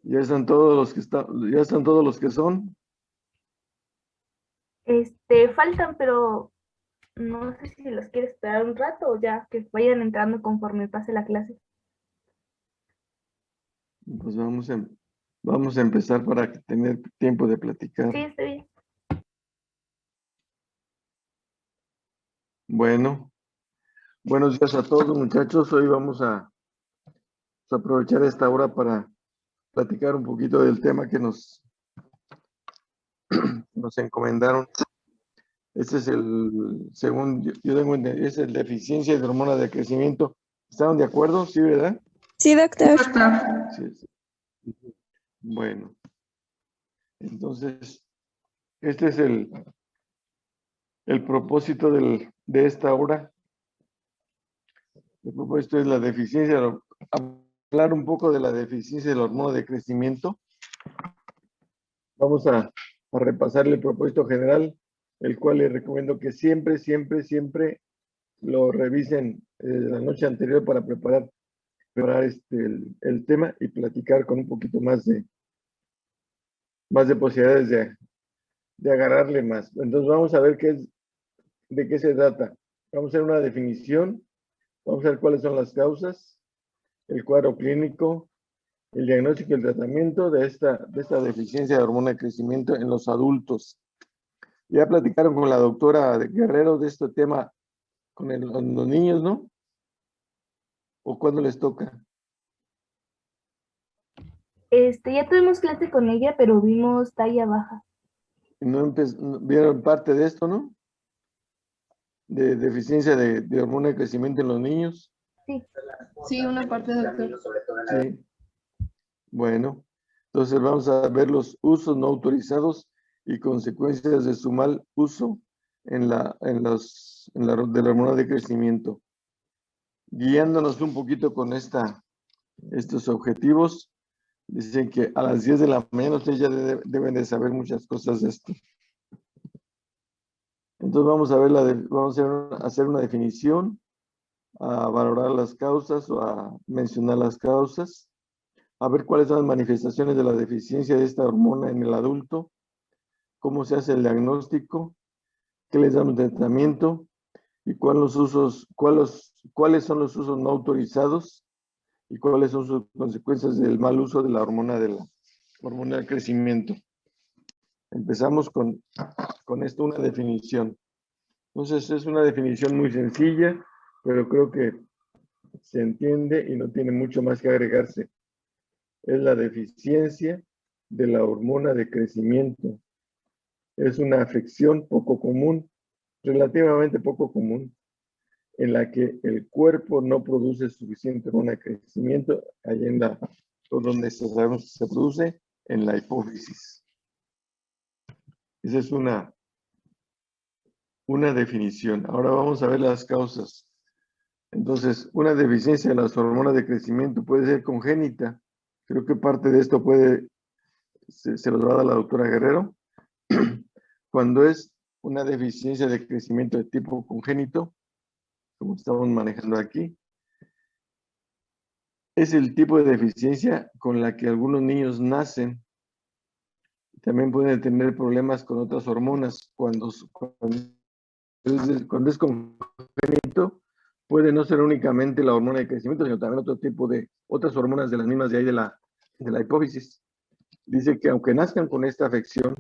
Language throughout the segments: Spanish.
Ya están todos los que están, ya están todos los que son. Faltan, pero no sé si los quieres esperar un rato o ya que vayan entrando conforme pase la clase. Pues vamos a empezar para tener tiempo de platicar. Sí, está bien. Bueno, buenos días a todos, muchachos. Hoy vamos a aprovechar esta hora para platicar un poquito del tema que nos encomendaron. Este es según yo tengo entendido, es el deficiencia de hormona de crecimiento. ¿Estaban de acuerdo? Sí, ¿verdad? Sí, doctor. Sí, sí. Bueno, entonces, este es el propósito de esta hora. El propósito es la deficiencia, hablar un poco de la deficiencia del hormona de crecimiento. Vamos a repasar el propósito general, el cual les recomiendo que siempre, siempre, siempre lo revisen la noche anterior para preparar el tema y platicar con un poquito más de posibilidades de agarrarle más. Entonces vamos a ver de qué se trata. Vamos a hacer una definición, vamos a ver cuáles son las causas, el cuadro clínico, el diagnóstico y el tratamiento de esta deficiencia de hormona de crecimiento en los adultos. Ya platicaron con la doctora Guerrero de este tema con los niños, ¿no? ¿O cuándo les toca? Ya tuvimos clase con ella, pero vimos talla baja. Vieron parte de esto, ¿no? De deficiencia de hormona de crecimiento en los niños. Sí, Sí, una parte, doctor. Sí. Bueno, entonces vamos a ver los usos no autorizados y consecuencias de su mal uso de la hormona de crecimiento. Guiándonos un poquito con estos objetivos, dicen que a las 10 de la mañana ustedes ya deben de saber muchas cosas de esto. Entonces vamos a ver vamos a hacer una definición, a valorar las causas o a mencionar las causas, a ver cuáles son las manifestaciones de la deficiencia de esta hormona en el adulto, cómo se hace el diagnóstico, qué les damos de tratamiento y cuáles son los usos no autorizados y cuáles son sus consecuencias del mal uso de la hormona del crecimiento. Empezamos con esto, una definición. Entonces es una definición muy sencilla, pero creo que se entiende y no tiene mucho más que agregarse. Es la deficiencia de la hormona de crecimiento. Es una afección poco común, relativamente poco común, en la que el cuerpo no produce suficiente hormona de crecimiento, allá donde sabemos que se produce, en la hipófisis. Esa es una definición. Ahora vamos a ver las causas. Entonces, una deficiencia de las hormonas de crecimiento puede ser congénita. Creo que parte de esto se los va a dar la doctora Guerrero. Cuando es una deficiencia de crecimiento de tipo congénito, como estamos manejando aquí, es el tipo de deficiencia con la que algunos niños nacen. También pueden tener problemas con otras hormonas. Cuando es congénito, puede no ser únicamente la hormona de crecimiento, sino también otro tipo de otras hormonas de las mismas de ahí de la hipófisis. Dice que aunque nazcan con esta afección,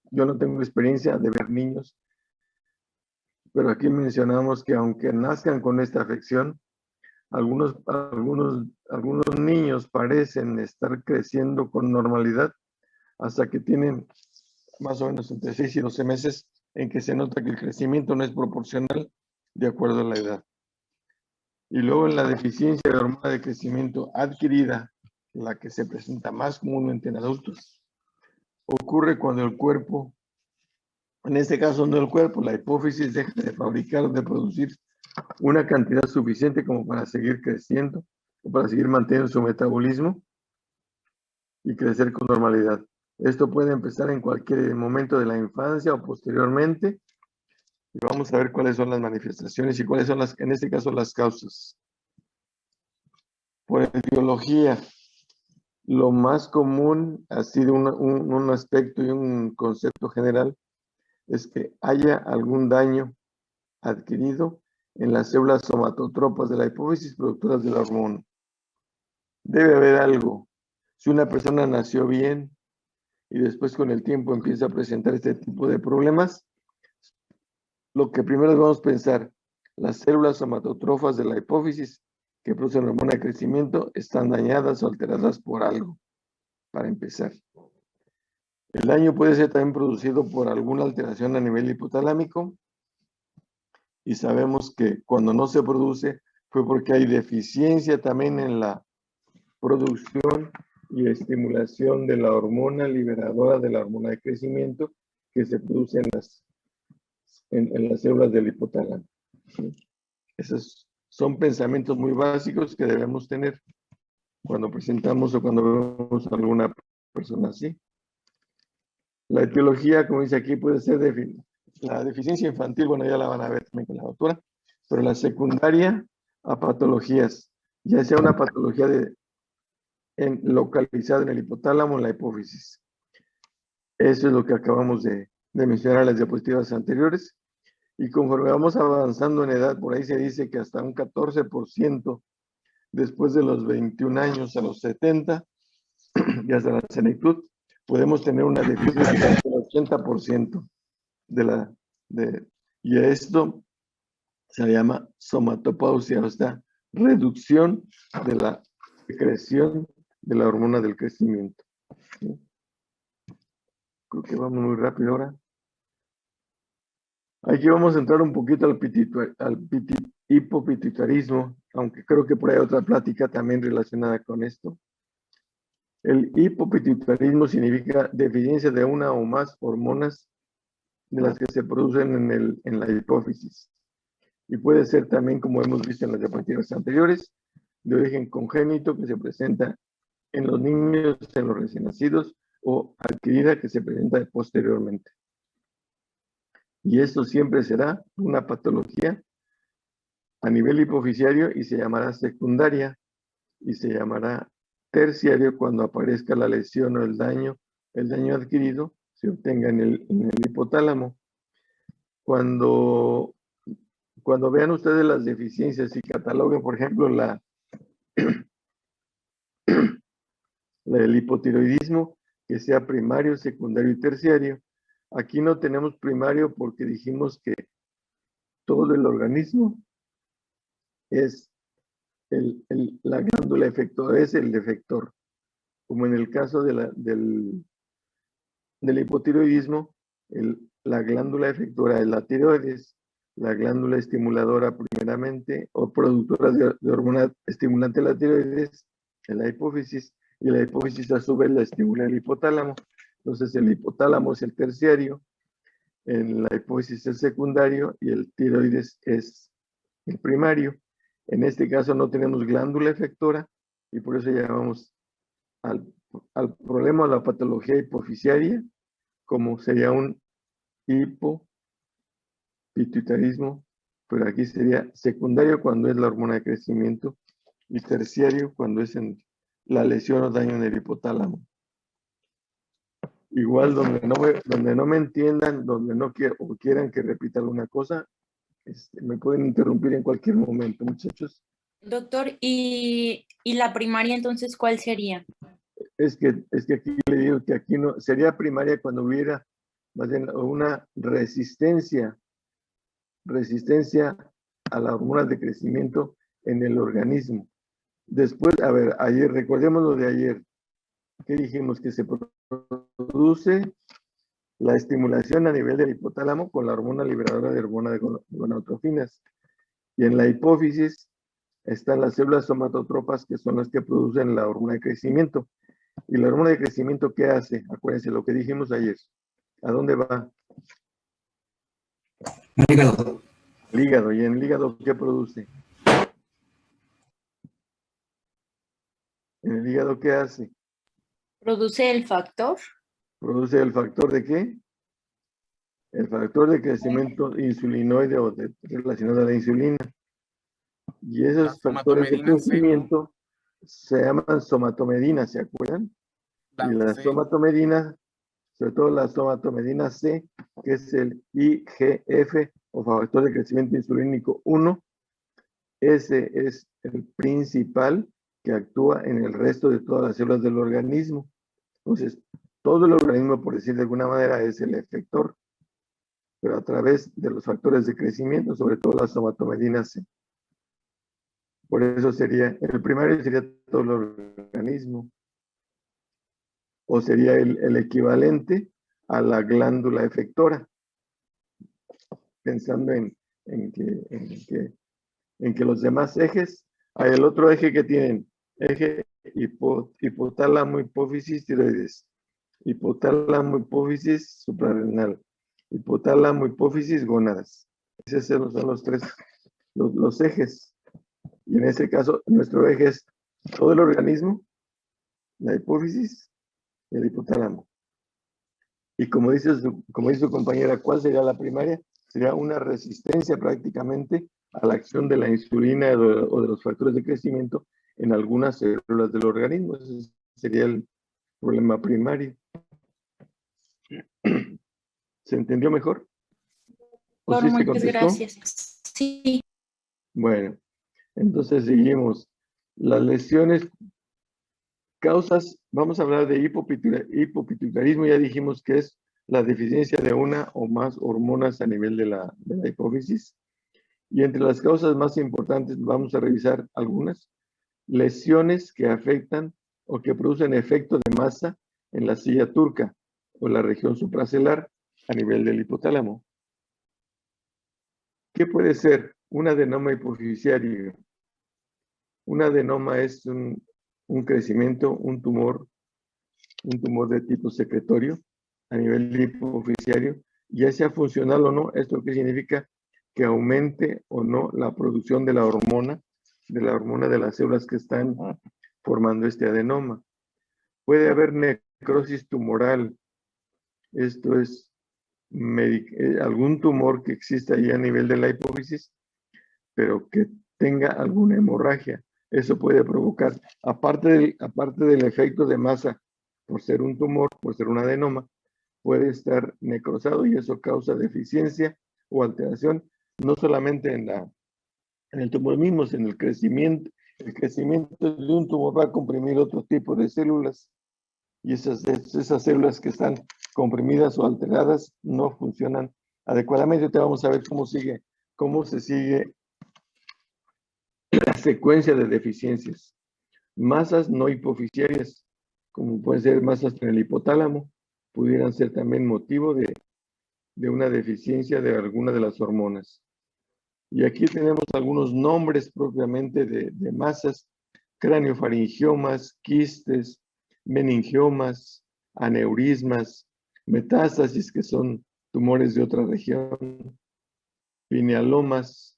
yo no tengo experiencia de ver niños, pero aquí mencionamos que aunque nazcan con esta afección, algunos niños parecen estar creciendo con normalidad hasta que tienen más o menos entre 6 y 12 meses en que se nota que el crecimiento no es proporcional de acuerdo a la edad. Y luego en la deficiencia de hormona de crecimiento adquirida, la que se presenta más comúnmente en adultos, ocurre cuando el cuerpo, en este caso no el cuerpo, la hipófisis deja de fabricar o de producir una cantidad suficiente como para seguir creciendo o para seguir manteniendo su metabolismo y crecer con normalidad. Esto puede empezar en cualquier momento de la infancia o posteriormente. Y vamos a ver cuáles son las manifestaciones y cuáles son en este caso, las causas. Por etiología, Lo más común, así de un aspecto y un concepto general, es que haya algún daño adquirido en las células somatotropas de la hipófisis productoras de la hormona. Debe haber algo. Si una persona nació bien y después con el tiempo empieza a presentar este tipo de problemas, lo que primero debemos pensar, las células somatotrofas de la hipófisis que producen hormona de crecimiento están dañadas o alteradas por algo, para empezar. El daño puede ser también producido por alguna alteración a nivel hipotalámico y sabemos que cuando no se produce fue porque hay deficiencia también en la producción y estimulación de la hormona liberadora de la hormona de crecimiento que se produce en las células del hipotálamo. Esos son pensamientos muy básicos que debemos tener cuando presentamos o cuando vemos a alguna persona así. La etiología, como dice aquí, puede ser la deficiencia infantil, bueno, ya la van a ver también con la doctora, pero la secundaria a patologías, ya sea una patología localizada en el hipotálamo o en la hipófisis. Eso es lo que acabamos de mencionar en las diapositivas anteriores. Y conforme vamos avanzando en edad, por ahí se dice que hasta un 14% después de los 21 años a los 70 y hasta la senectud, podemos tener una deficiencia del 80% y esto se llama somatopausia, o sea, reducción de la secreción de la hormona del crecimiento. ¿Sí? Creo que vamos muy rápido ahora. Aquí vamos a entrar un poquito al hipopituitarismo, aunque creo que por ahí hay otra plática también relacionada con esto. El hipopituitarismo significa deficiencia de una o más hormonas de las que se producen en la hipófisis. Y puede ser también, como hemos visto en las diapositivas anteriores, de origen congénito que se presenta en los niños, en los recién nacidos, o adquirida que se presenta posteriormente. Y esto siempre será una patología a nivel hipofisiario y se llamará secundaria y se llamará terciario cuando aparezca la lesión o el daño adquirido se obtenga en el hipotálamo. Cuando vean ustedes las deficiencias y cataloguen, por ejemplo, el hipotiroidismo, que sea primario, secundario y terciario. Aquí no tenemos primario porque dijimos que todo el organismo es la glándula efectora, es el efector. Como en el caso del hipotiroidismo, la glándula efectora es la tiroides, la glándula estimuladora primeramente, o productora de hormona estimulante de la tiroides, es la hipófisis, y la hipófisis a su vez la estimula el hipotálamo. Entonces el hipotálamo es el terciario, en la hipófisis es el secundario y el tiroides es el primario. En este caso no tenemos glándula efectora y por eso llamamos al problema, a la patología hipofisiaria, como sería un hipopituitarismo, pero aquí sería secundario cuando es la hormona de crecimiento y terciario cuando es en la lesión o daño en el hipotálamo. Igual donde no me entiendan, donde no quieran que repita alguna cosa, me pueden interrumpir en cualquier momento, muchachos. Doctor, ¿y la primaria entonces cuál sería? Es que aquí le digo que aquí no, sería primaria cuando hubiera más bien una resistencia a las hormonas de crecimiento en el organismo. Después, a ver, ayer, recordemos lo de ayer, que dijimos que se produce la estimulación a nivel del hipotálamo con la hormona liberadora de hormona de gonadotrofinas. Y en la hipófisis están las células somatotropas que son las que producen la hormona de crecimiento. ¿Y la hormona de crecimiento qué hace? Acuérdense lo que dijimos ayer. ¿A dónde va? Al hígado. El hígado. ¿Y en el hígado qué produce? ¿En el hígado qué hace? ¿Produce el factor? ¿Produce el factor de qué? El factor de crecimiento insulinoide o relacionado a la insulina. Y esos factores de crecimiento se llaman somatomedinas, ¿se acuerdan? La Y la C. somatomedina, sobre todo la somatomedina C, que es el IGF o factor de crecimiento insulínico 1, ese es el principal que actúa en el resto de todas las células del organismo. Entonces, todo el organismo, por decir de alguna manera, es el efector, pero a través de los factores de crecimiento, sobre todo la somatomedina C. Por eso sería, el primario sería todo el organismo, o sería el equivalente a la glándula efectora, pensando en que los demás ejes, hay el otro eje que tienen, eje hipotálamo, hipófisis, tiroides, hipotálamo, hipófisis, suprarrenal, hipotálamo, hipófisis, gónadas. Esos son los tres, los ejes. Y en este caso, nuestro eje es todo el organismo, la hipófisis y el hipotálamo. Y como dice su compañera, ¿cuál sería la primaria? Sería una resistencia prácticamente a la acción de la insulina o de los factores de crecimiento en algunas células del organismo. Ese sería el problema primario. ¿Se entendió mejor? ¿O sí se Muchas contestó? gracias. Sí. Bueno, entonces seguimos. Las lesiones, causas, vamos a hablar de hipopituitarismo. Ya dijimos que es la deficiencia de una o más hormonas a nivel de la hipófisis. Y entre las causas más importantes vamos a revisar algunas. Lesiones que afectan o que producen efecto de masa en la silla turca o la región supracelular a nivel del hipotálamo. ¿Qué puede ser? Un adenoma hipoficiario. Un adenoma es un crecimiento, un tumor de tipo secretorio a nivel hipoficiario, ya sea funcional o no. ¿Esto qué significa? Que aumente o no la producción de la hormona de las células que están formando este adenoma. Puede haber necrosis tumoral. Esto es algún tumor que exista ahí a nivel de la hipófisis, pero que tenga alguna hemorragia. Eso puede provocar, aparte del efecto de masa, por ser un tumor, por ser un adenoma, puede estar necrosado y eso causa deficiencia o alteración, no solamente en el tumor mismo, sino en el crecimiento. El crecimiento de un tumor va a comprimir otro tipo de células y esas células que están comprimidas o alteradas no funcionan adecuadamente. Te vamos a ver cómo se sigue la secuencia de deficiencias. Masas no hipofisiarias, como pueden ser masas en el hipotálamo, pudieran ser también motivo de una deficiencia de alguna de las hormonas. Y aquí tenemos algunos nombres propiamente de masas: craneofaringiomas, quistes, meningiomas, aneurismas, metástasis, que son tumores de otra región, pinealomas,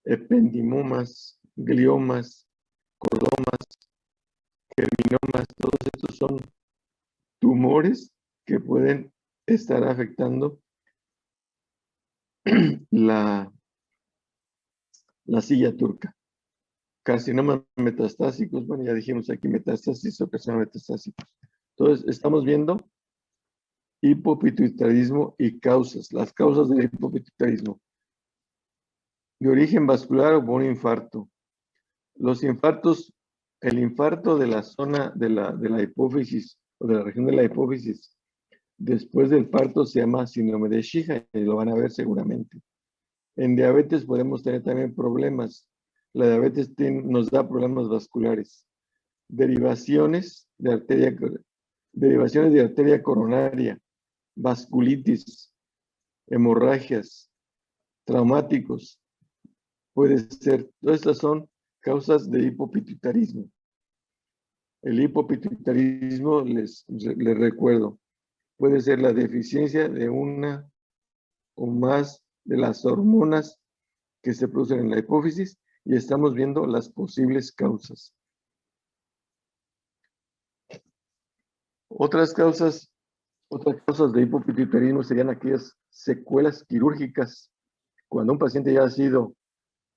ependimomas, gliomas, cordomas, germinomas. Todos estos son tumores que pueden estar afectando la silla turca. Carcinomas metastásicos, bueno, ya dijimos aquí metástasis o carcinomas metastásicos. Entonces, estamos viendo hipopituitarismo y causas, las causas del hipopituitarismo. De origen vascular o por un infarto. Los infartos, el infarto de la zona de la hipófisis o de la región de la hipófisis después del parto se llama síndrome de Shija y lo van a ver seguramente. En diabetes podemos tener también problemas. La diabetes nos da problemas vasculares. Derivaciones de arteria coronaria, vasculitis, hemorragias, traumáticos. Puede ser, todas estas son causas de hipopituitarismo. El hipopituitarismo, les recuerdo, puede ser la deficiencia de una o más de las hormonas que se producen en la hipófisis y estamos viendo las posibles causas. Otras causas de hipopituitarismo serían aquellas secuelas quirúrgicas. Cuando un paciente ya ha sido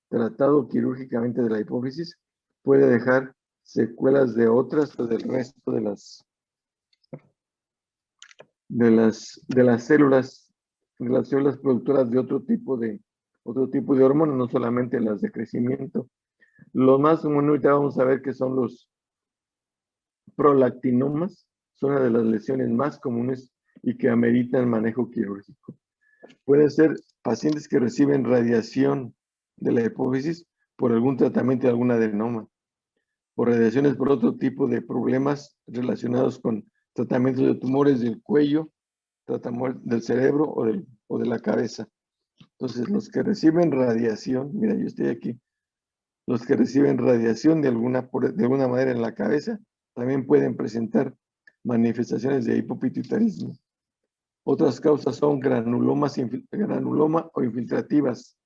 tratado quirúrgicamente de la hipófisis, puede dejar secuelas de otras o del resto de las células, productoras de otro tipo de hormonas, no solamente las de crecimiento. Lo más común ahorita vamos a ver que son los prolactinomas, son una de las lesiones más comunes y que ameritan manejo quirúrgico. Pueden ser pacientes que reciben radiación de la hipófisis por algún tratamiento de algún adenoma, o radiaciones por otro tipo de problemas relacionados con tratamientos de tumores del cuello, tratamiento del cerebro o de la cabeza. Entonces, los que reciben radiación, mira, yo estoy aquí, los que reciben radiación de alguna manera en la cabeza, también pueden presentar manifestaciones de hipopituitarismo. Otras causas son granuloma o infiltrativas,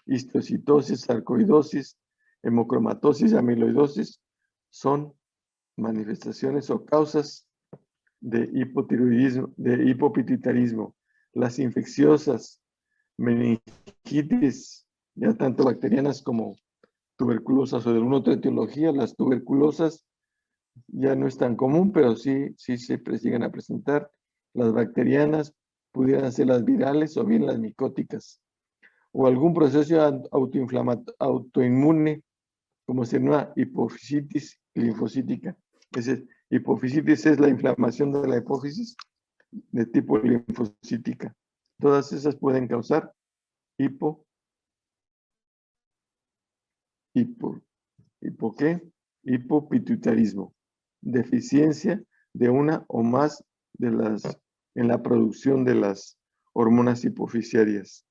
histocitosis, sarcoidosis, hemocromatosis, amiloidosis, son manifestaciones o causas de hipotiroidismo, de hipopituitarismo. Las infecciosas, meningitis, ya tanto bacterianas como tuberculosas o de alguna otra etiología, las tuberculosas ya no es tan común, pero sí se llegan a presentar. Las bacterianas pudieran ser las virales o bien las micóticas. O algún proceso autoinmune, como se llama hipofisitis linfocítica. Hipofisitis es la inflamación de la hipófisis de tipo linfocítica. Todas esas pueden causar hipopituitarismo, deficiencia de una o más en la producción de las hormonas hipofisiarias.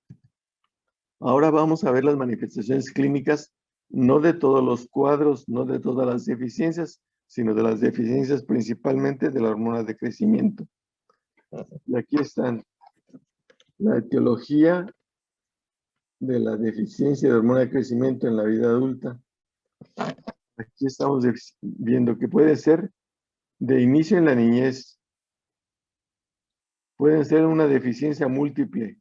Ahora vamos a ver las manifestaciones clínicas, no de todos los cuadros, no de todas las deficiencias, sino de las deficiencias principalmente de la hormona de crecimiento. Y aquí están la etiología de la deficiencia de hormona de crecimiento en la vida adulta. Aquí estamos viendo que puede ser de inicio en la niñez, puede ser una deficiencia múltiple,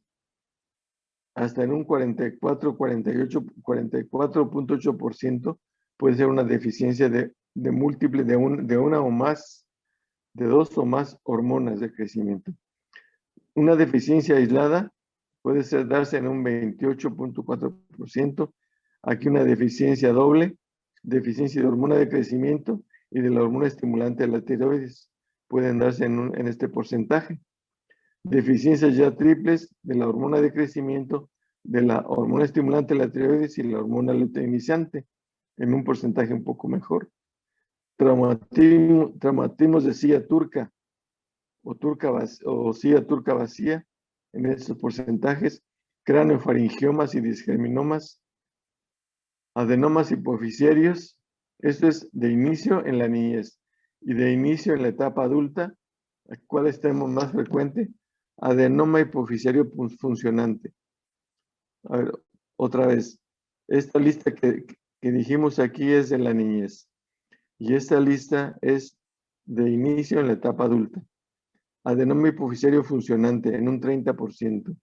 hasta en un 44.8% puede ser una deficiencia de múltiple, de una o más, de dos o más hormonas de crecimiento. Una deficiencia aislada puede darse en un 28.4%. Aquí una deficiencia doble, deficiencia de hormona de crecimiento y de la hormona estimulante de la tiroides, pueden darse en este porcentaje. Deficiencias ya triples de la hormona de crecimiento, de la hormona estimulante de la tiroides y la hormona luteinizante, en un porcentaje un poco mejor. Traumatismos de silla turca o silla turca vacía, en estos porcentajes. Craneofaringiomas y disgerminomas, adenomas hipofisiarios, esto es de inicio en la niñez y de inicio en la etapa adulta. ¿Cuál es el más frecuente? Adenoma hipofisiario funcionante. A ver, otra vez, esta lista que dijimos aquí es de la niñez y esta lista es de inicio en la etapa adulta. Adenoma hipofisiario funcionante en un 30%.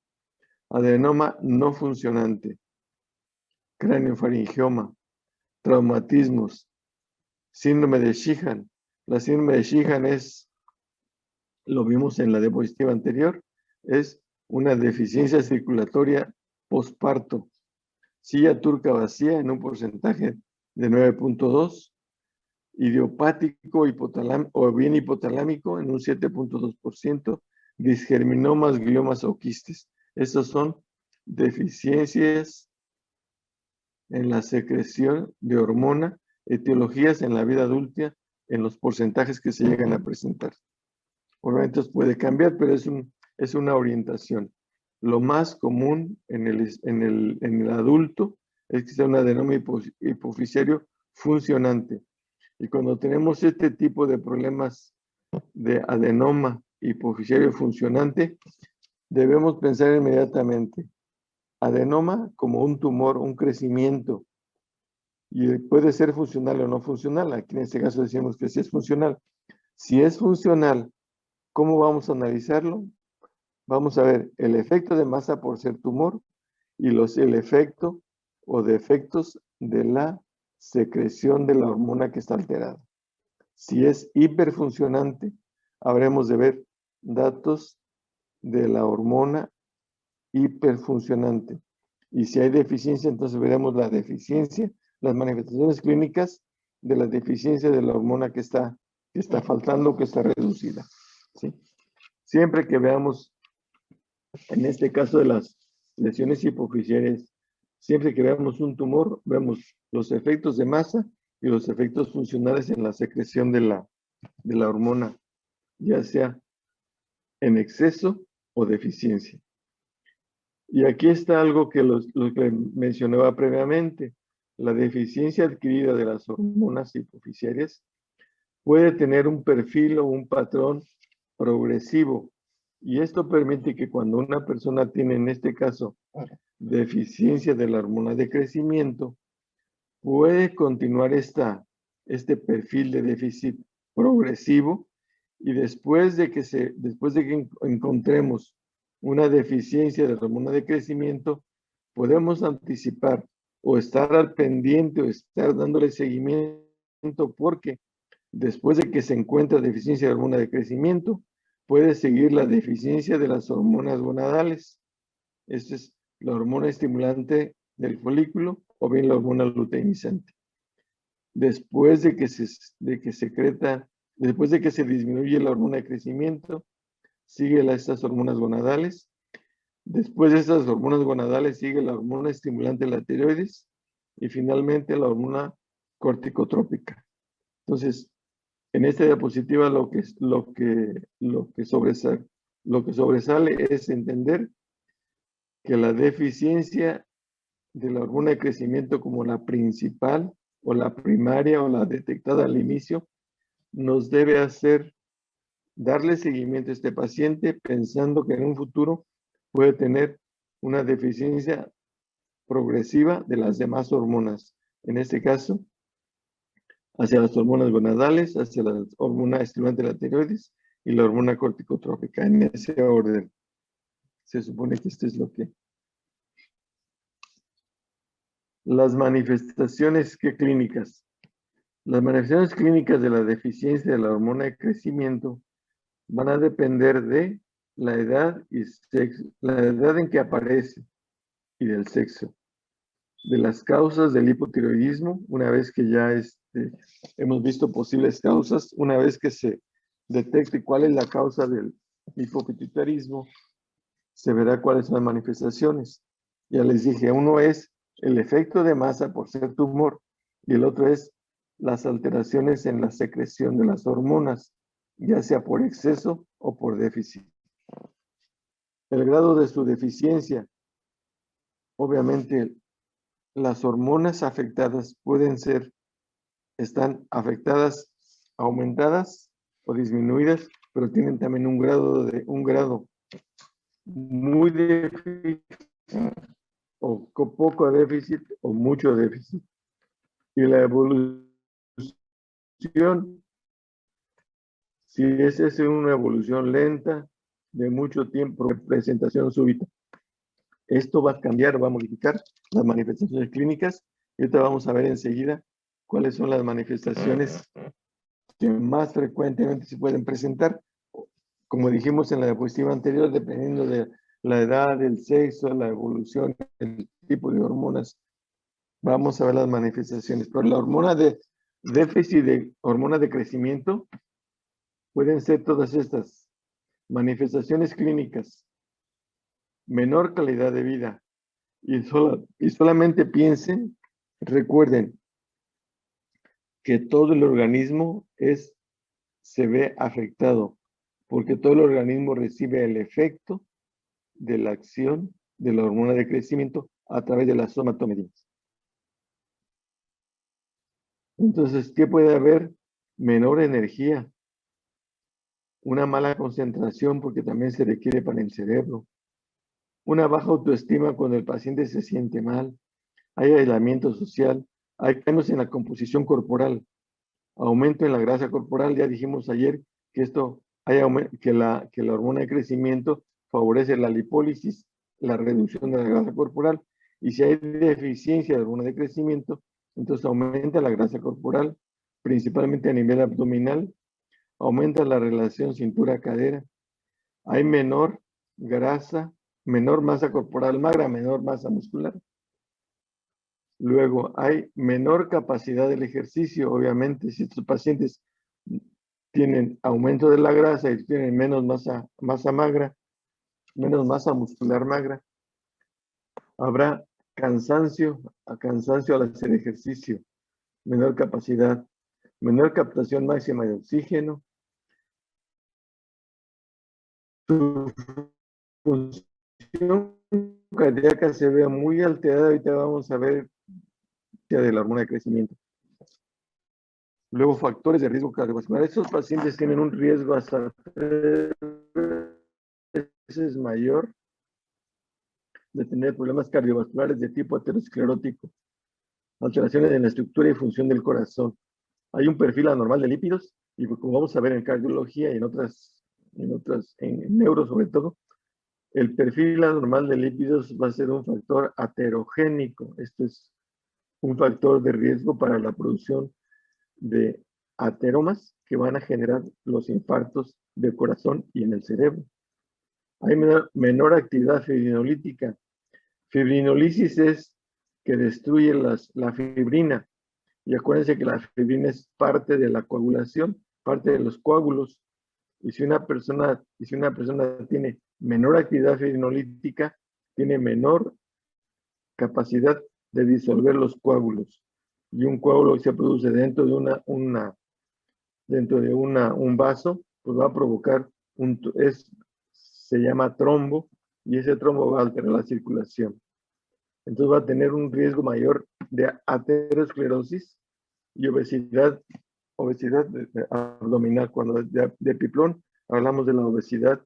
Adenoma no funcionante. Craneofaringioma. Traumatismos. Síndrome de Sheehan. La síndrome de Sheehan lo vimos en la diapositiva anterior, es una deficiencia circulatoria posparto. Silla turca vacía en un porcentaje de 9.2%. Idiopático o bien hipotalámico en un 7.2%, disgerminomas, gliomas o quistes. Estos son deficiencias en la secreción de hormona, etiologías en la vida adulta, en los porcentajes que se llegan a presentar. Obviamente puede cambiar, pero es una orientación. Lo más común en el adulto es que sea un adenoma hipofisiario funcionante. Y cuando tenemos este tipo de problemas de adenoma hipofisiario funcionante, debemos pensar inmediatamente adenoma como un tumor, un crecimiento, y puede ser funcional o no funcional. Aquí en este caso decimos que sí es funcional. Si es funcional, ¿cómo vamos a analizarlo? Vamos a ver el efecto de masa por ser tumor y el efecto o defectos de la secreción de la hormona que está alterada. Si es hiperfuncionante, habremos de ver datos de la hormona hiperfuncionante. Y si hay deficiencia, entonces veremos la deficiencia, las manifestaciones clínicas de la deficiencia de la hormona que está faltando, que está reducida. ¿Sí? Siempre que veamos, en este caso de las lesiones hipofisiarias, siempre que veamos un tumor, vemos los efectos de masa y los efectos funcionales en la secreción de la hormona, ya sea en exceso o deficiencia. Y aquí está algo que lo que mencionaba previamente. La deficiencia adquirida de las hormonas hipofisiarias puede tener un perfil o un patrón progresivo. Y esto permite que cuando una persona tiene, en este caso, deficiencia de la hormona de crecimiento, puede continuar este perfil de déficit progresivo, y después de que encontremos una deficiencia de la hormona de crecimiento, podemos anticipar o estar al pendiente o estar dándole seguimiento, porque después de que se encuentra deficiencia de hormona de crecimiento, puede seguir la deficiencia de las hormonas gonadales. Esta es la hormona estimulante del folículo o bien la hormona luteinizante. Después de que se disminuye la hormona de crecimiento, sigue estas hormonas gonadales. Después de estas hormonas gonadales sigue la hormona estimulante de la tiroides y finalmente la hormona corticotrópica. Entonces, en esta diapositiva lo que sobresale es entender que la deficiencia de la hormona de crecimiento como la principal o la primaria o la detectada al inicio nos debe hacer darle seguimiento a este paciente pensando que en un futuro puede tener una deficiencia progresiva de las demás hormonas. En este caso, hacia las hormonas gonadales, hacia la hormona estimulante de la tiroides y la hormona corticotrópica. En ese orden. Se supone que esto es lo que... Las manifestaciones clínicas. Las manifestaciones clínicas de la deficiencia de la hormona de crecimiento van a depender de la edad y sexo, la edad en que aparece y del sexo, de las causas del hipotiroidismo, una vez que ya hemos visto posibles causas, una vez que se detecte cuál es la causa del hipopituitarismo, se verá cuáles son las manifestaciones. Ya les dije, uno es el efecto de masa por ser tumor y el otro es las alteraciones en la secreción de las hormonas, ya sea por exceso o por déficit. El grado de su deficiencia. Obviamente, las hormonas afectadas están afectadas, aumentadas o disminuidas, pero tienen también un grado muy déficit o poco déficit o mucho déficit. Y la evolución, si es una evolución lenta, de mucho tiempo, presentación súbita. Esto va a cambiar, va a modificar las manifestaciones clínicas y ahorita vamos a ver enseguida cuáles son las manifestaciones que más frecuentemente se pueden presentar. Como dijimos en la diapositiva anterior, dependiendo de la edad, el sexo, la evolución, el tipo de hormonas, vamos a ver las manifestaciones. Pero la hormona de déficit de hormona de crecimiento pueden ser todas estas manifestaciones clínicas: menor calidad de vida, y solamente piensen, recuerden que todo el organismo se ve afectado, porque todo el organismo recibe el efecto de la acción de la hormona de crecimiento a través de las somatomedinas. Entonces, ¿qué puede haber? Menor energía, una mala concentración, porque también se requiere para el cerebro, una baja autoestima cuando el paciente se siente mal, hay aislamiento social, hay cambios en la composición corporal, aumento en la grasa corporal. Ya dijimos ayer que que la hormona de crecimiento favorece la lipólisis, la reducción de la grasa corporal, y si hay deficiencia de hormona de crecimiento, Entonces aumenta la grasa corporal, principalmente a nivel abdominal, aumenta la relación cintura-cadera, hay menor grasa, menor masa corporal magra, menor masa muscular. Luego hay menor capacidad del ejercicio, obviamente, si estos pacientes tienen aumento de la grasa y tienen menos masa magra, menos masa muscular magra, habrá cansancio al hacer ejercicio, menor capacidad, menor captación máxima de oxígeno, su función cardíaca se ve muy alterada. Ahorita vamos a ver de la hormona de crecimiento. Luego, factores de riesgo cardiovascular. Estos pacientes tienen un riesgo hasta 3 veces mayor de tener problemas cardiovasculares de tipo aterosclerótico, alteraciones en la estructura y función del corazón. Hay un perfil anormal de lípidos, y como vamos a ver en cardiología y en neuro sobre todo, el perfil anormal de lípidos va a ser un factor aterogénico. Esto es un factor de riesgo para la producción de ateromas que van a generar los infartos del corazón y en el cerebro. Hay menor actividad fibrinolítica. Fibrinolisis es que destruye la fibrina. Y acuérdense que la fibrina es parte de la coagulación, parte de los coágulos. Y si una persona tiene menor actividad fibrinolítica, tiene menor capacidad de disolver los coágulos. Y un coágulo que se produce dentro de un vaso, pues va a provocar se llama trombo, y ese trombo va a alterar la circulación. Entonces va a tener un riesgo mayor de aterosclerosis y obesidad abdominal. Cuando de Piplón hablamos de la obesidad,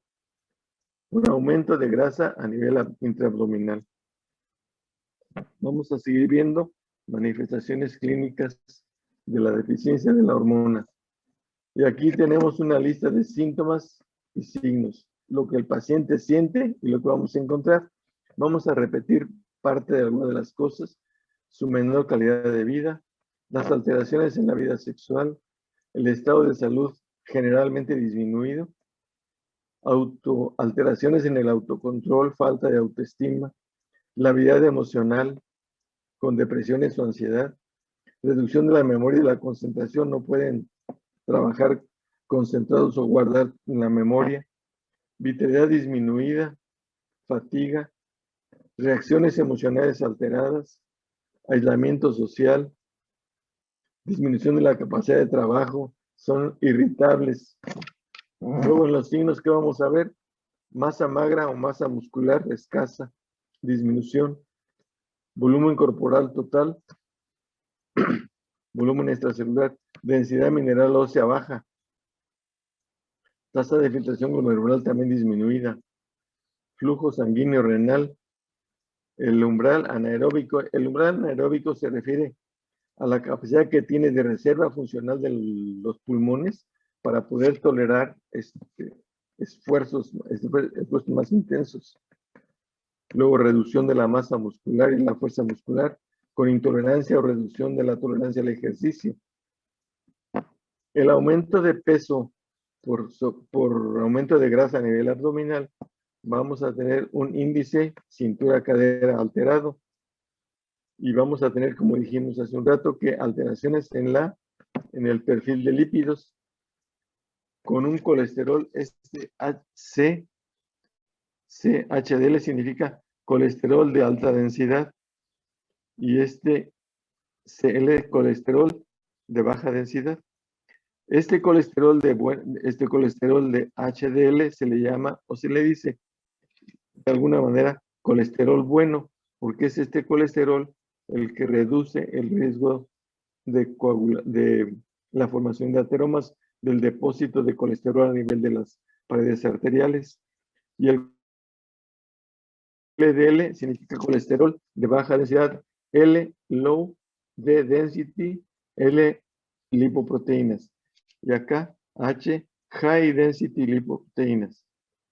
un aumento de grasa a nivel intraabdominal. Vamos a seguir viendo manifestaciones clínicas de la deficiencia de la hormona. Y aquí tenemos una lista de síntomas y signos, lo que el paciente siente y lo que vamos a encontrar. Vamos a repetir parte de algunas de las cosas: su menor calidad de vida, las alteraciones en la vida sexual, el estado de salud generalmente disminuido, alteraciones en el autocontrol, falta de autoestima, la habilidad emocional con depresiones o ansiedad, reducción de la memoria y la concentración, no pueden trabajar concentrados o guardar en la memoria, vitalidad disminuida, fatiga, reacciones emocionales alteradas, aislamiento social, disminución de la capacidad de trabajo, son irritables. Luego en los signos que vamos a ver, masa magra o masa muscular escasa, disminución, volumen corporal total, volumen extracelular, densidad mineral ósea baja, tasa de filtración glomerular también disminuida, flujo sanguíneo renal, el umbral anaeróbico. El umbral anaeróbico se refiere a la capacidad que tiene de reserva funcional de los pulmones para poder tolerar esfuerzos más intensos. Luego, reducción de la masa muscular y la fuerza muscular con intolerancia o reducción de la tolerancia al ejercicio. El aumento de peso por aumento de grasa a nivel abdominal, vamos a tener un índice cintura-cadera alterado. Y vamos a tener, como dijimos hace un rato, que alteraciones en el perfil de lípidos con un colesterol HDL significa colesterol de alta densidad, y CL colesterol de baja densidad. Este colesterol de HDL se le llama, o se le dice de alguna manera, colesterol bueno, porque es este colesterol el que reduce el riesgo de la formación de ateromas, del depósito de colesterol a nivel de las paredes arteriales. Y el LDL significa colesterol de baja densidad, L low, D density, L lipoproteínas. Y acá H high density lipoproteínas.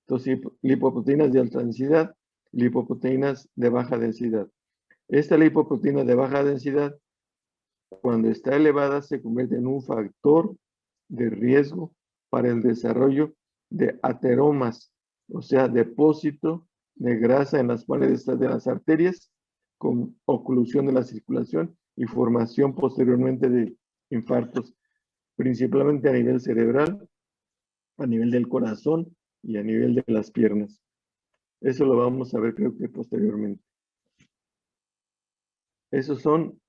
Entonces, lipoproteínas de alta densidad, lipoproteínas de baja densidad. Esta lipoproteína de baja densidad cuando está elevada se convierte en un factor de riesgo para el desarrollo de ateromas, o sea, depósito de grasa en las paredes de las arterias con oclusión de la circulación y formación posteriormente de infartos, principalmente a nivel cerebral, a nivel del corazón y a nivel de las piernas. Eso lo vamos a ver creo que posteriormente. Esos son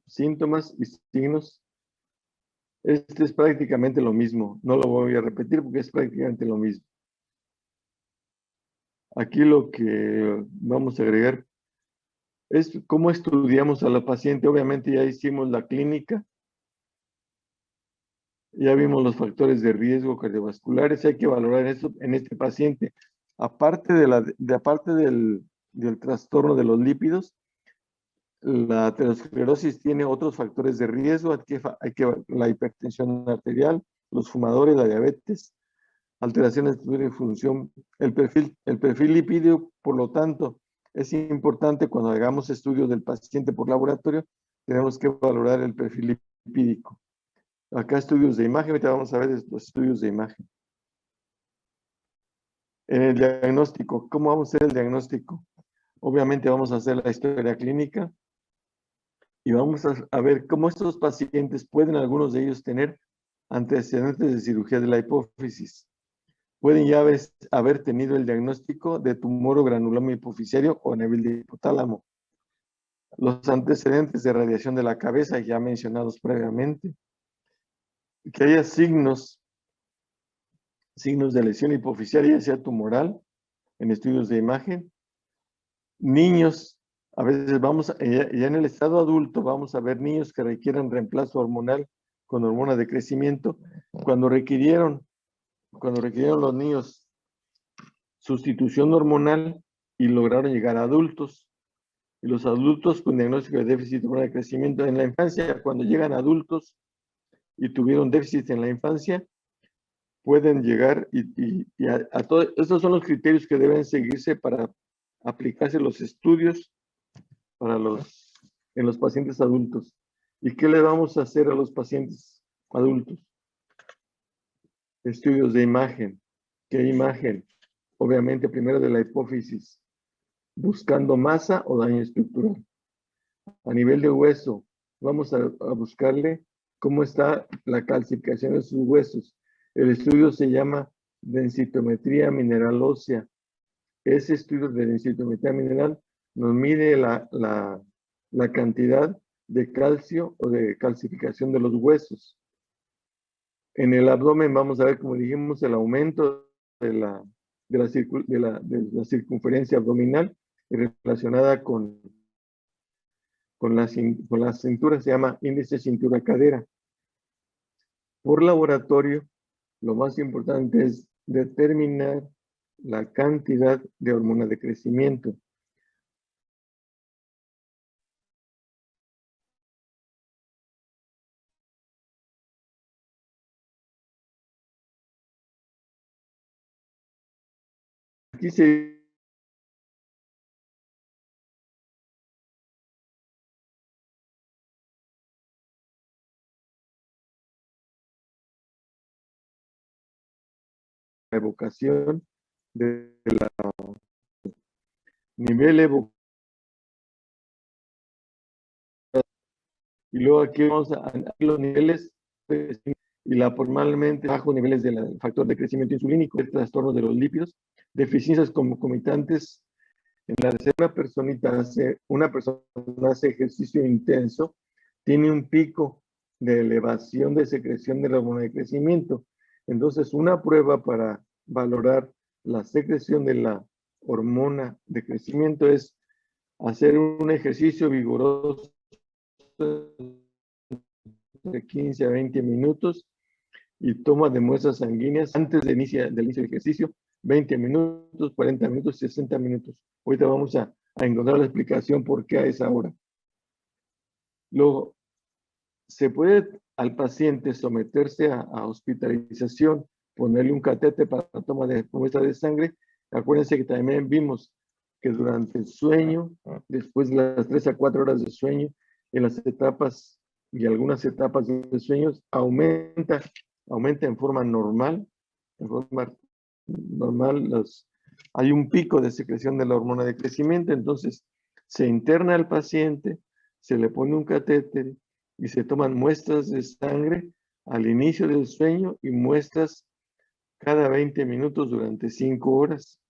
síntomas y signos. Este es prácticamente lo mismo. No lo voy a repetir porque es prácticamente lo mismo. Aquí lo que vamos a agregar es cómo estudiamos a la paciente. Obviamente ya hicimos la clínica. Ya vimos los factores de riesgo cardiovasculares. Hay que valorar eso en este paciente. Aparte del trastorno de los lípidos, la aterosclerosis tiene otros factores de riesgo. La hipertensión arterial, los fumadores, la diabetes, alteraciones de función. El perfil lipídico, por lo tanto, es importante cuando hagamos estudios del paciente por laboratorio, tenemos que valorar el perfil lipídico. Acá estudios de imagen, ahorita vamos a ver los estudios de imagen. En el diagnóstico, ¿cómo vamos a hacer el diagnóstico? Obviamente vamos a hacer la historia clínica y vamos a ver cómo estos pacientes pueden algunos de ellos tener antecedentes de cirugía de la hipófisis. Pueden ya haber tenido el diagnóstico de tumor o granuloma hipoficiario o a nivel de hipotálamo. Los antecedentes de radiación de la cabeza ya mencionados previamente. Que haya signos de lesión hipoficiaria, ya sea tumoral, en estudios de imagen. Niños, a veces ya en el estado adulto vamos a ver niños que requieran reemplazo hormonal con hormona de crecimiento. Cuando requirieron los niños sustitución hormonal y lograron llegar a adultos. Y los adultos con diagnóstico de déficit hormonal de crecimiento en la infancia, cuando llegan adultos y tuvieron déficit en la infancia, pueden llegar a todos. Estos son los criterios que deben seguirse para aplicarse los estudios en los pacientes adultos. ¿Y qué le vamos a hacer a los pacientes adultos? Estudios de imagen. ¿Qué imagen? Obviamente, primero de la hipófisis, buscando masa o daño estructural. A nivel de hueso, vamos a buscarle cómo está la calcificación de sus huesos. El estudio se llama densitometría mineral ósea. Ese estudio de densitometría mineral nos mide la cantidad de calcio o de calcificación de los huesos. En el abdomen vamos a ver, como dijimos, el aumento de la circunferencia abdominal relacionada con la cintura, se llama índice cintura-cadera. Por laboratorio, lo más importante es determinar la cantidad de hormona de crecimiento. Aquí se evocación de la nivel evocación. Y luego aquí vamos a los niveles y normalmente bajo niveles del factor de crecimiento insulínico, el trastorno de los lípidos, deficiencias concomitantes. En la una persona hace ejercicio intenso, tiene un pico de elevación de secreción de la hormona de crecimiento. Entonces, una prueba para valorar la secreción de la hormona de crecimiento es hacer un ejercicio vigoroso de 15 a 20 minutos y toma de muestras sanguíneas antes del inicio del ejercicio, 20 minutos, 40 minutos, 60 minutos. Ahorita vamos a encontrar la explicación por qué a esa hora. Luego, se puede al paciente someterse a hospitalización, ponerle un catete para la toma de muestra de sangre. Acuérdense que también vimos que durante el sueño, después de las 3 a 4 horas de sueño, en las etapas y algunas etapas del sueño aumenta en forma normal, hay un pico de secreción de la hormona de crecimiento, entonces se interna al paciente, se le pone un catéter y se toman muestras de sangre al inicio del sueño y muestras cada 20 minutos durante 5 horas,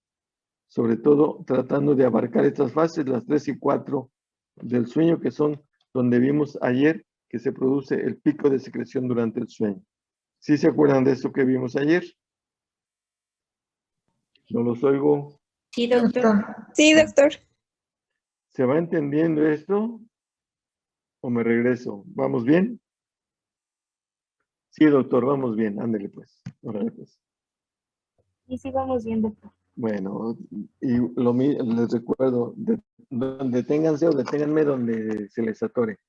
sobre todo tratando de abarcar estas fases, las 3 y 4 del sueño, que son donde vimos ayer que se produce el pico de secreción durante el sueño. ¿Sí se acuerdan de eso que vimos ayer? ¿No los oigo? Sí, doctor. Sí, doctor. ¿Se va entendiendo esto? ¿O me regreso? ¿Vamos bien? Sí, doctor, vamos bien. Ándele pues. Órale, pues. Y sí vamos bien, doctor. Bueno, y les recuerdo, deténganse o deténganme donde se les atore.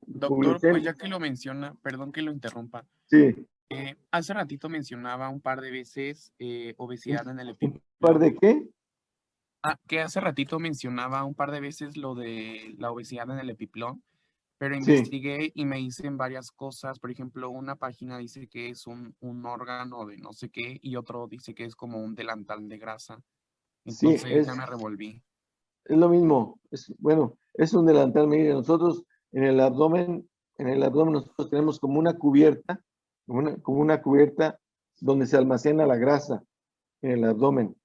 Doctor, pues ya que lo menciona, perdón que lo interrumpa. Sí. Hace ratito mencionaba un par de veces obesidad en el ¿Un epiplón. par de qué? Que hace ratito mencionaba un par de veces lo de la obesidad en el epiplón, pero Sí. investigué y me dicen varias cosas. Por ejemplo, una página dice que es un órgano de no sé qué y otro dice que es como un delantal de grasa. Sí, Entonces ya me revolví. es lo mismo. Bueno, es un delantal. Mire, nosotros en el abdomen nosotros tenemos como una cubierta, como una cubierta donde se almacena la grasa en el abdomen.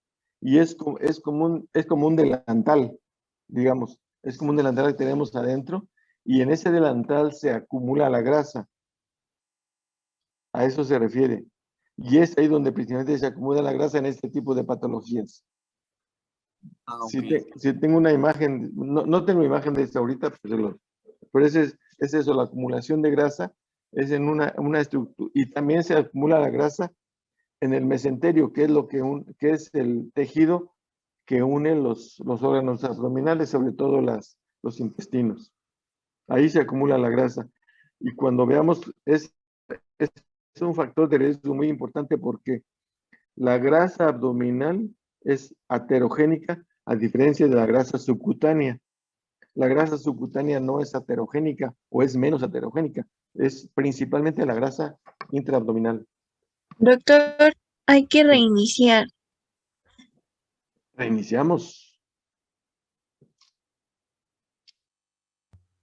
Y es como un delantal, digamos. Es como un delantal que tenemos adentro y en ese delantal se acumula la grasa. A eso se refiere. Y es ahí donde principalmente se acumula la grasa en este tipo de patologías. Ok. Si tengo una imagen, no tengo imagen de esta ahorita, pero es eso, la acumulación de grasa es en una estructura, y también se acumula la grasa en el mesenterio, que es el tejido que une los órganos abdominales, sobre todo los intestinos. Ahí se acumula la grasa. Y cuando veamos, es un factor de riesgo muy importante porque la grasa abdominal es aterogénica a diferencia de la grasa subcutánea. La grasa subcutánea no es aterogénica o es menos aterogénica, es principalmente la grasa intraabdominal. Doctor, hay que reiniciar. Reiniciamos.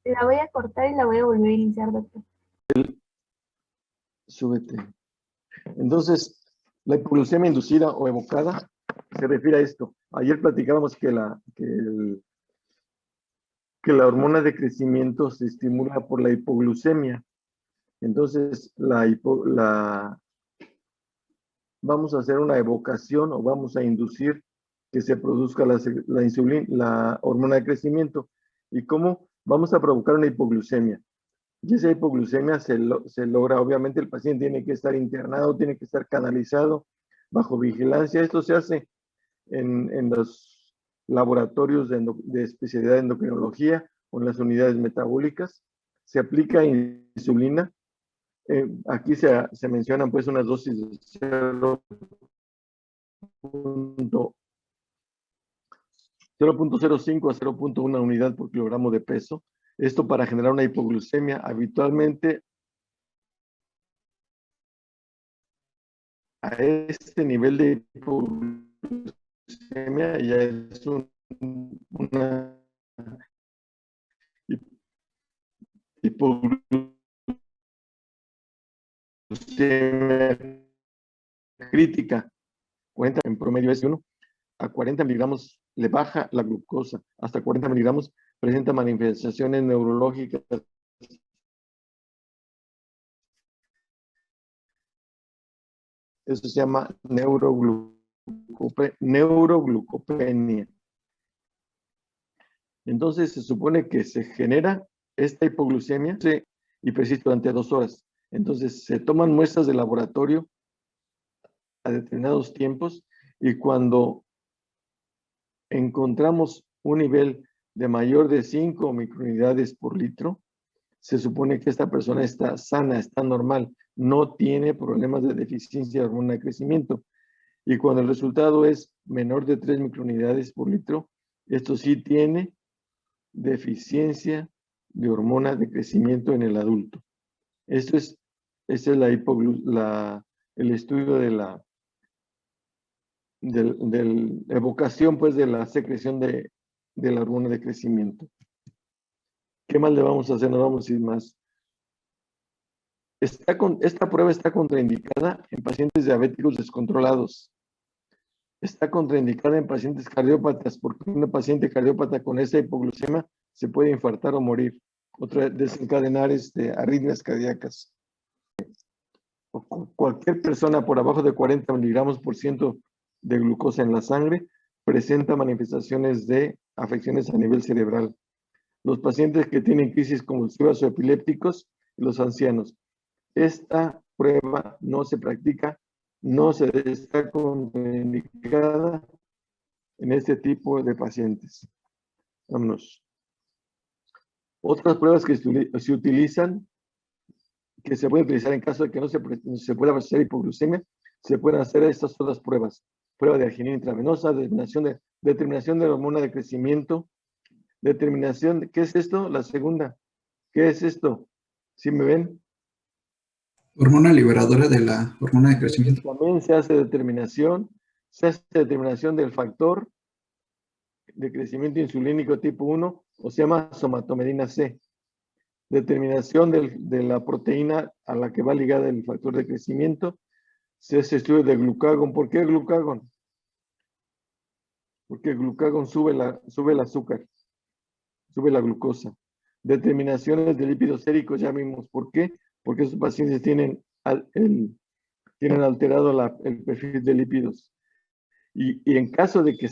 La voy a cortar y la voy a volver a iniciar, doctor. Súbete. Entonces, la hipoglucemia inducida o evocada se refiere a esto. Ayer platicábamos que la hormona de crecimiento se estimula por la hipoglucemia. Entonces, vamos a hacer una evocación o vamos a inducir que se produzca la insulina, la hormona de crecimiento. ¿Y cómo? Vamos a provocar una hipoglucemia. Y esa hipoglucemia se logra, obviamente el paciente tiene que estar internado, tiene que estar canalizado bajo vigilancia. Esto se hace en los laboratorios de especialidad de endocrinología o en las unidades metabólicas. Se aplica insulina. Aquí se mencionan pues unas dosis de 0.05 a 0.1 unidad por kilogramo de peso. Esto para generar una hipoglucemia. Habitualmente a este nivel de hipoglucemia ya es una hipoglucemia crítica. En promedio es de 1 a 40 miligramos le baja la glucosa. Hasta 40 miligramos presenta manifestaciones neurológicas. Eso se llama neuroglucopenia. Entonces se supone que se genera esta hipoglucemia y persiste durante 2 horas. Entonces se toman muestras de laboratorio a determinados tiempos y cuando encontramos un nivel de mayor de 5 microunidades por litro, se supone que esta persona está sana, está normal, no tiene problemas de deficiencia de hormona de crecimiento. Y cuando el resultado es menor de 3 microunidades por litro, esto sí tiene deficiencia de hormona de crecimiento en el adulto. Este es el estudio de la evocación pues, de la secreción de la hormona de crecimiento. ¿Qué más le vamos a hacer? No vamos a ir más. Esta prueba está contraindicada en pacientes diabéticos descontrolados. Está contraindicada en pacientes cardiópatas, porque una paciente cardiópata con esta hipoglucemia se puede infartar o morir. Otra, desencadenar arritmias cardíacas. Cualquier persona por abajo de 40 miligramos por ciento de glucosa en la sangre presenta manifestaciones de afecciones a nivel cerebral. Los pacientes que tienen crisis convulsivas o epilépticos y los ancianos. Esta prueba no se practica, no se está contraindicada en este tipo de pacientes. Vámonos. Otras pruebas que se utilizan, que se pueden utilizar en caso de que no se pueda hacer hipoglucemia, se pueden hacer estas otras pruebas. Prueba de arginina intravenosa, determinación de la hormona de crecimiento, determinación, ¿qué es esto? La segunda. ¿Qué es esto? ¿Sí me ven? Hormona liberadora de la hormona de crecimiento. También se hace determinación del factor de crecimiento insulínico tipo 1, o se llama somatomedina C. Determinación de la proteína a la que va ligada el factor de crecimiento. Se hace estudio de glucagón. ¿Por qué glucagón? Porque el glucagón sube el azúcar, sube la glucosa. Determinaciones de lípidos séricos, ya vimos por qué. Porque esos pacientes tienen alterado el perfil de lípidos. Y en caso de que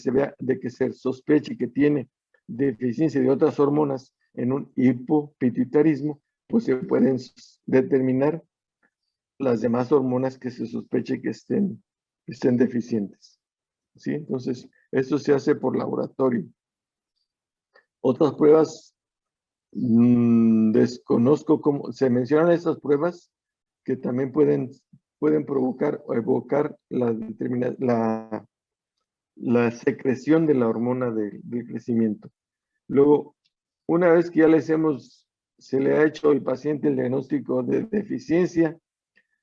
se sospeche que tiene deficiencia de otras hormonas en un hipopituitarismo, pues se pueden determinar las demás hormonas que se sospeche que estén deficientes. ¿Sí? Entonces, esto se hace por laboratorio. Otras pruebas, desconozco cómo se mencionan estas pruebas que también pueden provocar o evocar la secreción de la hormona del crecimiento. Luego, una vez que ya se le ha hecho al paciente el diagnóstico de deficiencia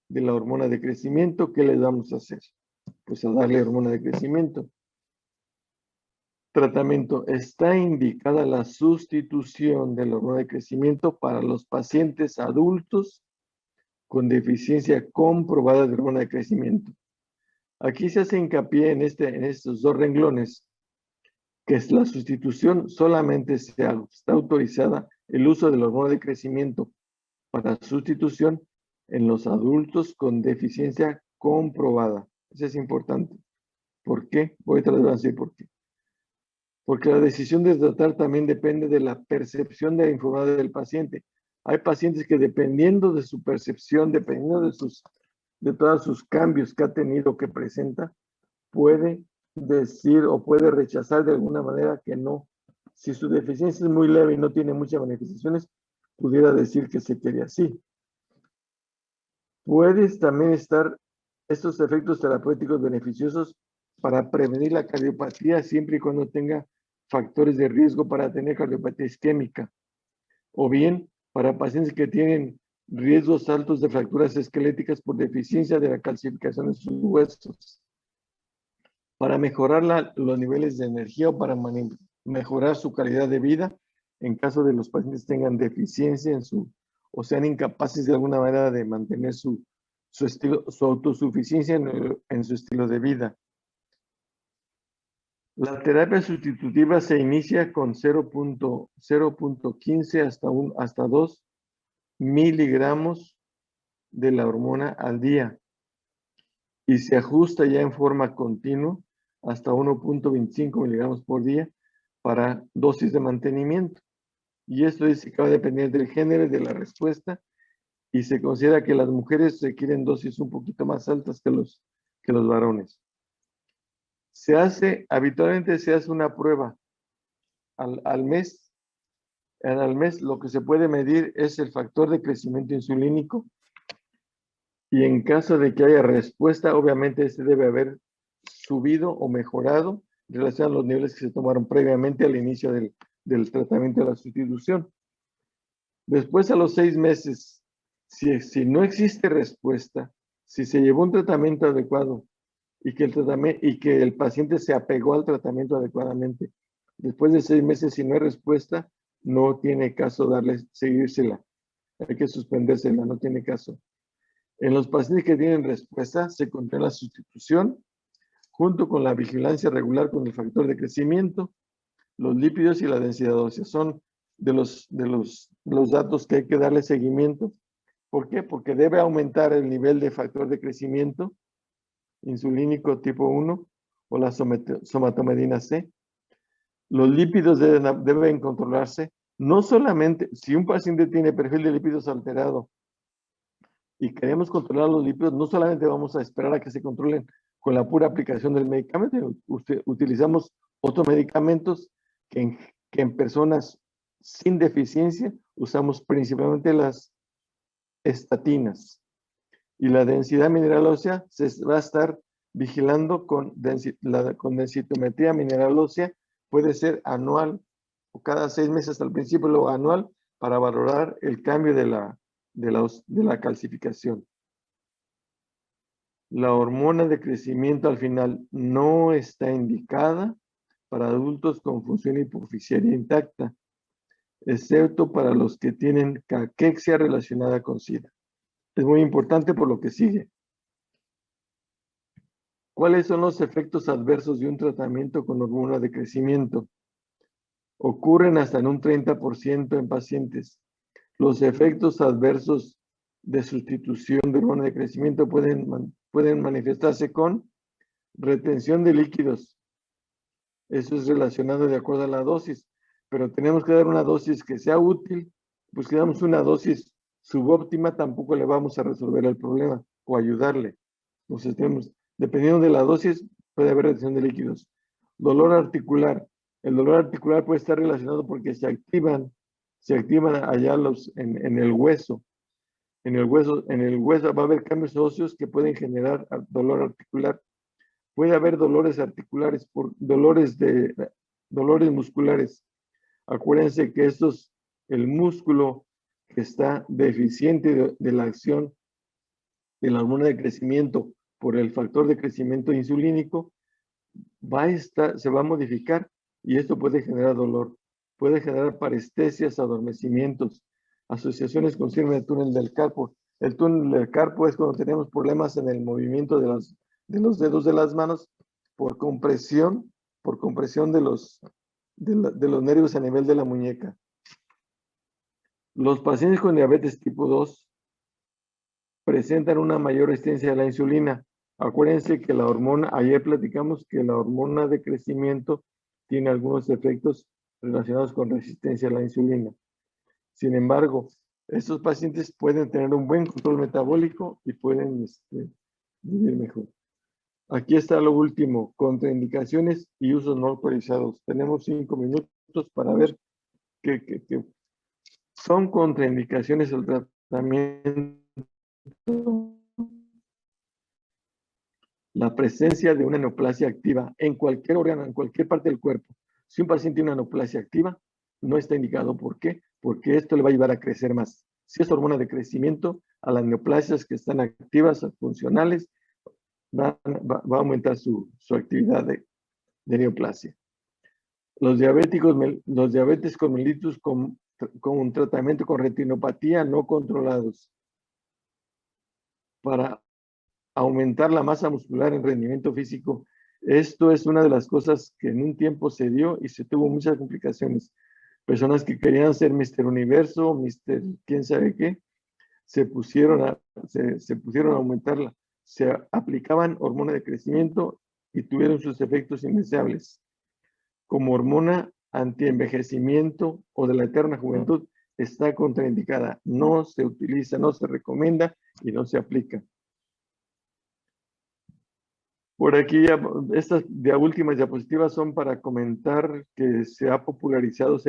de la hormona de crecimiento, ¿qué le vamos a hacer? Pues a darle hormona de crecimiento. Tratamiento. Está indicada la sustitución de la hormona de crecimiento para los pacientes adultos con deficiencia comprobada de hormona de crecimiento. Aquí se hace hincapié en estos dos renglones, que es la sustitución solamente está autorizada el uso de la hormona de crecimiento para sustitución en los adultos con deficiencia comprobada. Eso es importante. ¿Por qué? Voy a decir por qué. Porque la decisión de tratar también depende de la percepción de la información del paciente. Hay pacientes que dependiendo de su percepción, dependiendo de todos sus cambios que ha tenido, que presenta, puede decir o puede rechazar de alguna manera que no. Si su deficiencia es muy leve y no tiene muchas manifestaciones, pudiera decir que se quede así. Puedes también estar estos efectos terapéuticos beneficiosos para prevenir la cardiopatía siempre y cuando tenga factores de riesgo para tener cardiopatía isquémica, o bien para pacientes que tienen riesgos altos de fracturas esqueléticas por deficiencia de la calcificación de sus huesos, para mejorar los niveles de energía o para mejorar su calidad de vida en caso de los pacientes tengan deficiencia o sean incapaces de alguna manera de mantener su autosuficiencia en su estilo de vida. La terapia sustitutiva se inicia con 0.15 hasta 2 miligramos de la hormona al día y se ajusta ya en forma continua hasta 1.25 miligramos por día para dosis de mantenimiento. Y esto dice que va a depender del género y de la respuesta, y se considera que las mujeres requieren dosis un poquito más altas que los varones. Habitualmente se hace una prueba al mes. Al mes lo que se puede medir es el factor de crecimiento insulínico, y en caso de que haya respuesta, obviamente este debe haber subido o mejorado en relación a los niveles que se tomaron previamente al inicio del tratamiento de la sustitución. Después, a los 6 meses, si no existe respuesta, si se llevó un tratamiento adecuado y que el paciente se apegó al tratamiento adecuadamente, después de 6 meses, si no hay respuesta, no tiene caso seguírsela. Hay que suspendérsela, no tiene caso. En los pacientes que tienen respuesta, se controla la sustitución junto con la vigilancia regular con el factor de crecimiento, los lípidos y la densidad ósea. Son de los datos que hay que darle seguimiento. ¿Por qué? Porque debe aumentar el nivel de factor de crecimiento insulínico tipo 1 o la somatomedina C. Los lípidos deben controlarse. No solamente, si un paciente tiene perfil de lípidos alterado y queremos controlar los lípidos, no solamente vamos a esperar a que se controlen con la pura aplicación del medicamento. Utilizamos otros medicamentos que en personas sin deficiencia usamos principalmente las estatinas. Y la densidad mineral ósea se va a estar vigilando con densitometría mineral ósea. Puede ser anual o cada 6 meses al principio, luego anual, para valorar el cambio de la calcificación. La hormona de crecimiento al final no está indicada para adultos con función hipofisiaria intacta, excepto para los que tienen caquexia relacionada con SIDA. Es muy importante por lo que sigue. ¿Cuáles son los efectos adversos de un tratamiento con hormona de crecimiento? Ocurren hasta en un 30% en pacientes. Los efectos adversos de sustitución de hormona de crecimiento pueden manifestarse con retención de líquidos. Eso es relacionado de acuerdo a la dosis, pero tenemos que dar una dosis que sea útil, pues si damos una dosis subóptima tampoco le vamos a resolver el problema o ayudarle. Entonces dependiendo de la dosis puede haber retención de líquidos. Dolor articular. El dolor articular puede estar relacionado porque se activan allá en el hueso. En el hueso va a haber cambios óseos que pueden generar dolor articular. Puede haber dolores articulares por dolores musculares. Acuérdense que el músculo que está deficiente de la acción de la hormona de crecimiento por el factor de crecimiento insulínico se va a modificar y esto puede generar dolor. Puede generar parestesias, adormecimientos, asociaciones con síndrome de túnel del carpo. El túnel del carpo es cuando tenemos problemas en el movimiento de los dedos de las manos por compresión de los nervios a nivel de la muñeca. Los pacientes con diabetes tipo 2 presentan una mayor resistencia a la insulina. Acuérdense que ayer platicamos que la hormona de crecimiento tiene algunos efectos relacionados con resistencia a la insulina. Sin embargo, estos pacientes pueden tener un buen control metabólico y pueden vivir mejor. Aquí está lo último, contraindicaciones y usos no autorizados. Tenemos 5 minutos para ver qué son contraindicaciones al tratamiento. La presencia de una neoplasia activa en cualquier órgano, en cualquier parte del cuerpo. Si un paciente tiene una neoplasia activa, no está indicado. ¿Por qué? Porque esto le va a ayudar a crecer más. Si es hormona de crecimiento, a las neoplasias que están activas, funcionales, va a aumentar su actividad de neoplasia. Los diabetes con mellitus con un tratamiento con retinopatía no controlados. Para aumentar la masa muscular en rendimiento físico. Esto es una de las cosas que en un tiempo se dio y se tuvo muchas complicaciones. Personas que querían ser Mr. Universo, Mr. quién sabe qué, se pusieron a aumentarla. Se aplicaban hormona de crecimiento y tuvieron sus efectos indeseables. Como hormona antienvejecimiento o de la eterna juventud, está contraindicada. No se utiliza, no se recomienda y no se aplica. Por aquí, estas últimas diapositivas son para comentar que se popularizó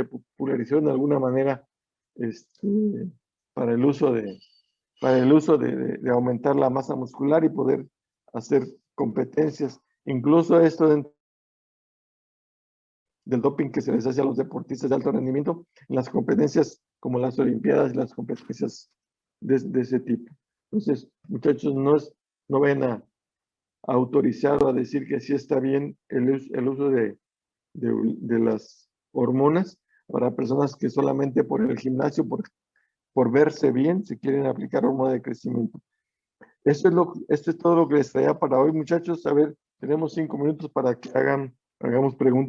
de alguna manera para el uso de aumentar la masa muscular y poder hacer competencias. Incluso esto del doping que se les hace a los deportistas de alto rendimiento en las competencias como las Olimpiadas y las competencias de ese tipo. Entonces, muchachos, no vayan a autorizar o a decir que sí está bien el uso de las hormonas para personas que solamente por el gimnasio, por verse bien, se quieren aplicar hormona de crecimiento. Esto es todo lo que les traía para hoy, muchachos. A ver, tenemos 5 minutos para que hagamos preguntas.